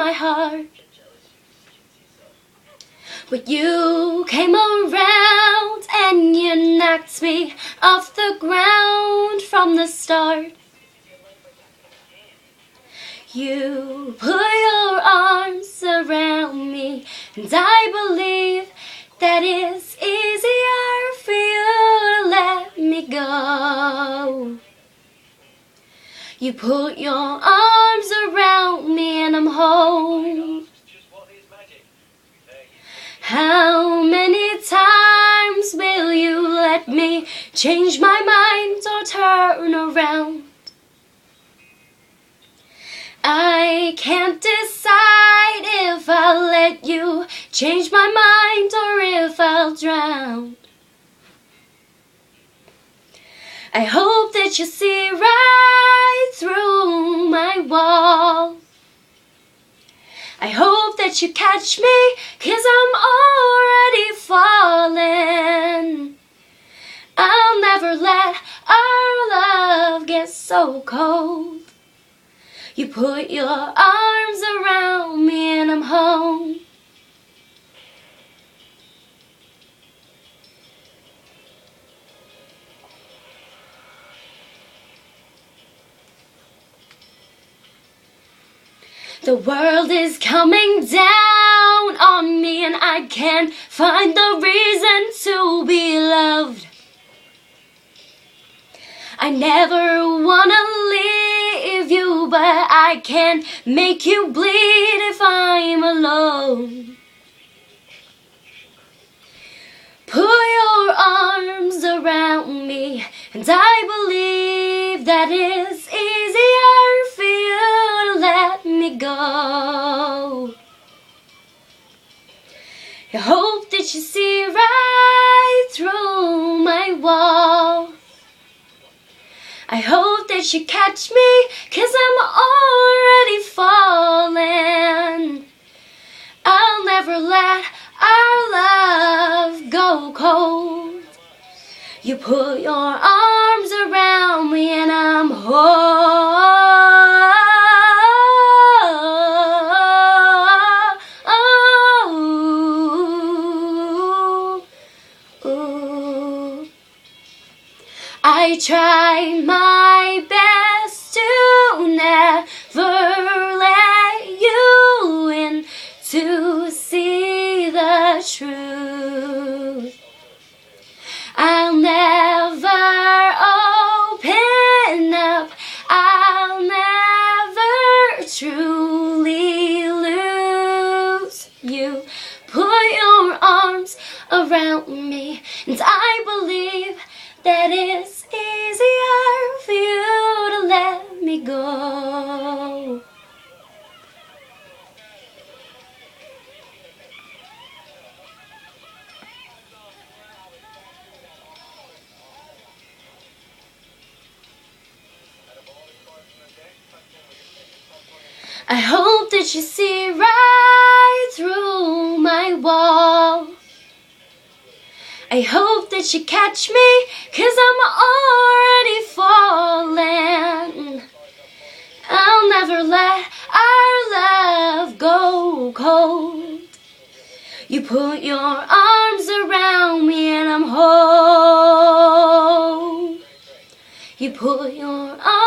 my heart. But you came around and you knocked me off the ground from the start. You put your arms around me, and I believe that it's easier for you to let me go. You put your arms around me and I'm home. How many times will you let me change my mind or turn around? I can't decide if I'll let you change my mind or if I'll drown. I hope that you see right through my wall. I hope that you catch me, 'cause I'm already falling. I'll never let our love get so cold. You put your arms around me and I'm home. The world is coming down on me and I can't find the reason to be loved. I never wanna leave you, but I can't make you bleed if I'm alone. Put your arms around me, and I believe that it's easier for you to let me go. I hope that you see right through my wall. I hope that you catch me, 'cause I'm already falling. I'll never let our love go cold. You put your arms around me and I'm whole. I try my best to never let you in, to see the truth. I'll never open up, I'll never truly lose you. Put your arms around me, and I believe that it's easier for you to let me go. I hope that you see right through my wall. I hope that you catch me, 'cause I'm already falling. I'll never let our love go cold. You put your arms around me and I'm whole. You put your arms